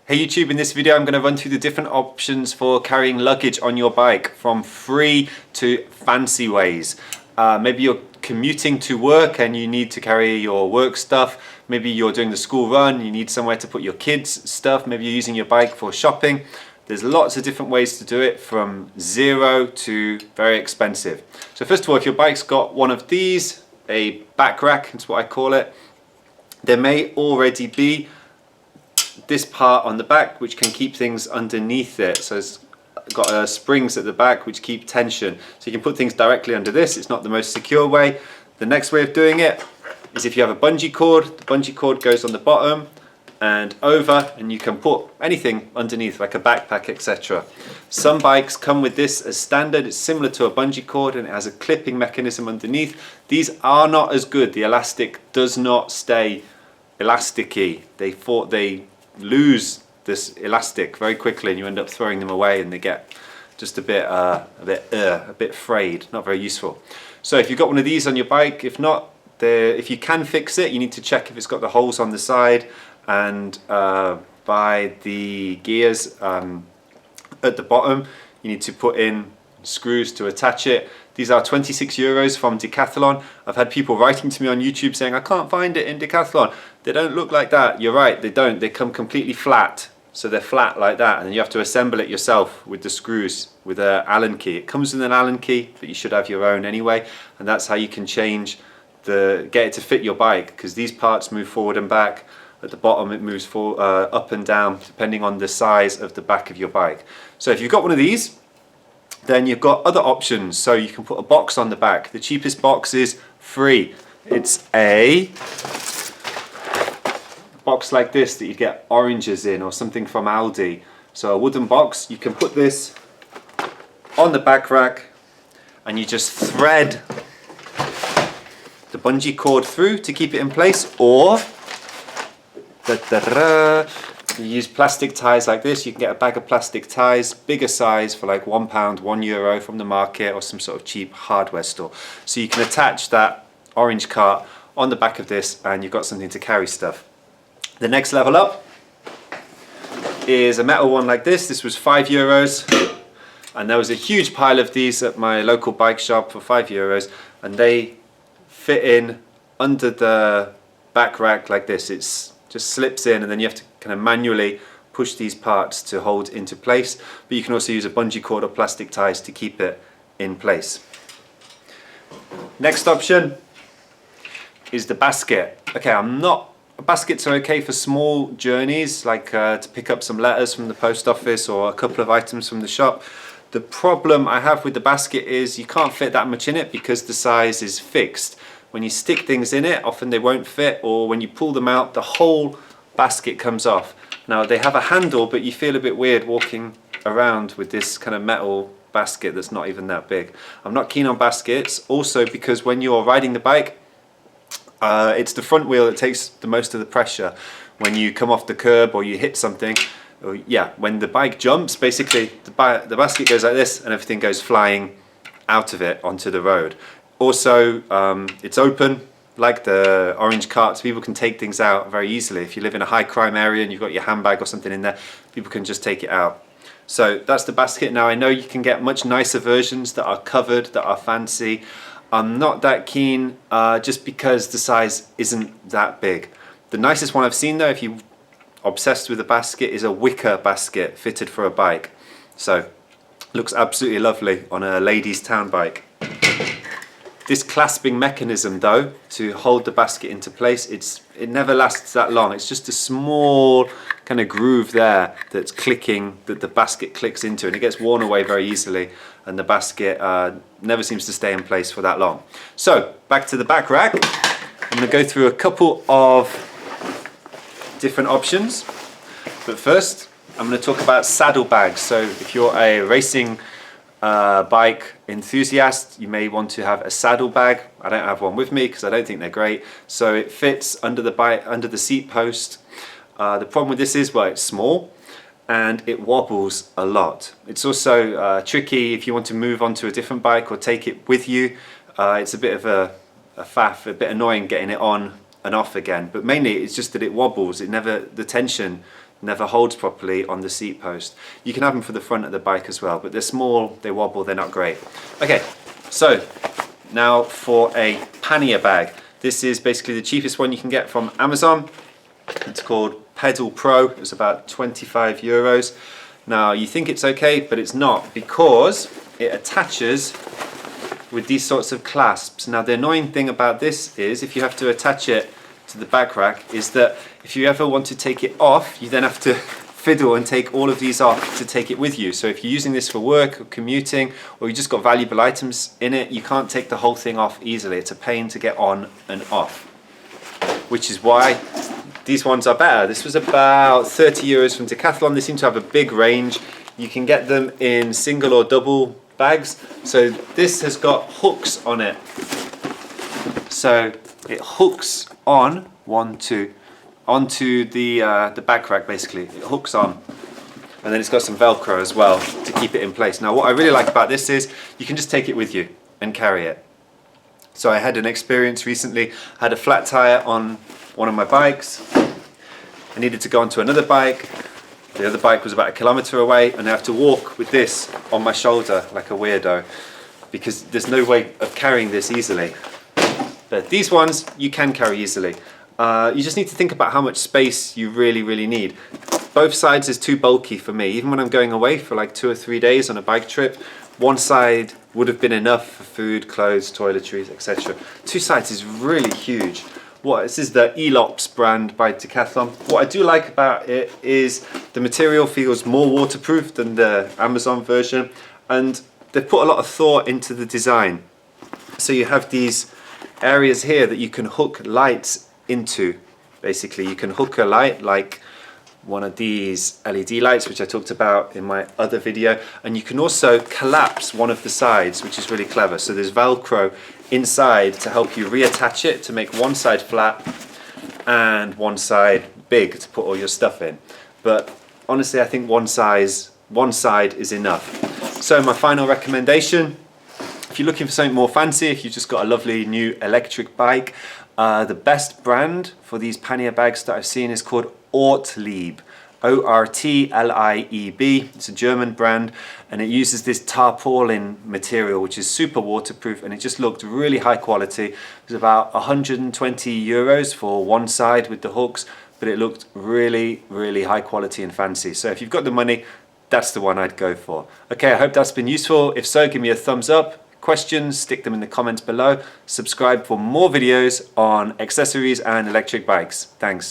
Hey YouTube, in this video I'm going to run through the different options for carrying luggage on your bike, from free to fancy ways. Maybe you're commuting to work and you need to carry your work stuff. Maybe you're doing the school run, you need somewhere to put your kids' stuff. Maybe you're using your bike for shopping. There's lots of different ways to do it, from zero to very expensive. So first of all, if your bike's got one of these, a back rack, that's what I call it, there may already be this part on the back which can keep things underneath it. So it's got springs at the back which keep tension. So you can put things directly under this. It's not the most secure way. The next way of doing it is if you have a bungee cord. The bungee cord goes on the bottom and over, and you can put anything underneath, like a backpack, etc. Some bikes come with this as standard. It's similar to a bungee cord and it has a clipping mechanism underneath. These are not as good. The elastic does not stay elasticy. They lose this elastic very quickly and you end up throwing them away and they get just a bit frayed, not very useful. So if you've got one of these on your bike, if not, if you can fix it, you need to check if it's got the holes on the side and by the gears at the bottom. You need to put in screws to attach it. These are €26 from Decathlon. I've had people writing to me on YouTube saying, I can't find it in Decathlon. They don't look like that. You're right, they don't. They come completely flat. So they're flat like that, and you have to assemble it yourself with the screws with an Allen key. It comes with an Allen key, but you should have your own anyway, and that's how you can get it to fit your bike, because these parts move forward and back. At the bottom it moves up and down depending on the size of the back of your bike. So if you've got one of these, then you've got other options. So you can put a box on the back. The cheapest box is free. It's a box like this that you get oranges in, or something from Aldi. So a wooden box, you can put this on the back rack and you just thread the bungee cord through to keep it in place, or you use plastic ties like this. You can get a bag of plastic ties, bigger size, for like £1, €1 from the market or some sort of cheap hardware store. So you can attach that orange cart on the back of this and you've got something to carry stuff. The next level up is a metal one like this. This was €5, and there was a huge pile of these at my local bike shop for €5, and they fit in under the back rack like this. It's just slips in, and then you have to kind of manually push these parts to hold into place, but you can also use a bungee cord or plastic ties to keep it in place. Next option is the basket. Okay, baskets are okay for small journeys, like to pick up some letters from the post office or a couple of items from the shop. The problem I have with the basket is you can't fit that much in it because the size is fixed. When you stick things in it, often they won't fit, or when you pull them out, the whole basket comes off. Now they have a handle, but you feel a bit weird walking around with this kind of metal basket that's not even that big. I'm not keen on baskets, also because when you're riding the bike, it's the front wheel that takes the most of the pressure. When you come off the curb or you hit something, when the bike jumps, basically the basket goes like this and everything goes flying out of it onto the road. Also, it's open, like the orange carts. People can take things out very easily. If you live in a high crime area and you've got your handbag or something in there, people can just take it out. So that's the basket. Now I know you can get much nicer versions that are covered, that are fancy. I'm not that keen just because the size isn't that big. The nicest one I've seen though, if you're obsessed with a basket, is a wicker basket fitted for a bike. So looks absolutely lovely on a ladies' town bike. This clasping mechanism though, to hold the basket into place, it never lasts that long. It's just a small kind of groove there that's clicking, that the basket clicks into, and it gets worn away very easily, and the basket never seems to stay in place for that long. So back to the back rack. I'm going to go through a couple of different options, but first I'm going to talk about saddlebags. So if you're a racing bike enthusiast, you may want to have a saddlebag. I don't have one with me because I don't think they're great. So it fits under the seat post. The problem with this is, well, it's small and it wobbles a lot. It's also tricky if you want to move on to a different bike or take it with you. It's a bit of a faff, a bit annoying getting it on and off again, but mainly it's just that it wobbles. The tension never holds properly on the seat post. You can have them for the front of the bike as well, but they're small, they wobble, they're not great. Okay, so now for a pannier bag. This is basically the cheapest one you can get from Amazon. It's called Pedal Pro. It's about 25 euros. Now you think it's okay, but it's not, because it attaches with these sorts of clasps. Now the annoying thing about this is, if you have to attach it to the back rack, is that if you ever want to take it off, you then have to fiddle and take all of these off to take it with you. So if you're using this for work or commuting, or you just got valuable items in it, you can't take the whole thing off easily. It's a pain to get on and off, which is why these ones are better. This was about 30 euros from Decathlon. They seem to have a big range. You can get them in single or double bags. So this has got hooks on it. So it hooks on onto the back rack, basically. It hooks on. And then it's got some Velcro as well to keep it in place. Now what I really like about this is you can just take it with you and carry it. So I had an experience recently. I had a flat tire on one of my bikes. I needed to go onto another bike. The other bike was about 1 kilometer away, and I have to walk with this on my shoulder like a weirdo, because there's no way of carrying this easily. But these ones you can carry easily. You just need to think about how much space you really need. Both sides is too bulky for me. Even when I'm going away for like 2 or 3 days on a bike trip, one side would have been enough for food, clothes, toiletries, etc. 2 sides is really huge. This is the Elops brand by Decathlon. What I do like about it is the material feels more waterproof than the Amazon version, and they've put a lot of thought into the design. So you have these areas here that you can hook lights into. Basically, you can hook a light like one of these LED lights, which I talked about in my other video, and you can also collapse one of the sides, which is really clever. So there's Velcro inside to help you reattach it, to make one side flat and one side big to put all your stuff in. But honestly, I think one side is enough. So my final recommendation, if you're looking for something more fancy, if you've just got a lovely new electric bike, the best brand for these pannier bags that I've seen is called Ortlieb. O-R-T-L-I-E-B. It's a German brand, and it uses this tarpaulin material, which is super waterproof, and it just looked really high quality. It was about 120 euros for one side with the hooks, but it looked really high quality and fancy. So if you've got the money, that's the one I'd go for. Okay, I hope that's been useful. If so, give me a thumbs up. Questions, stick them in the comments below. Subscribe for more videos on accessories and electric bikes. Thanks.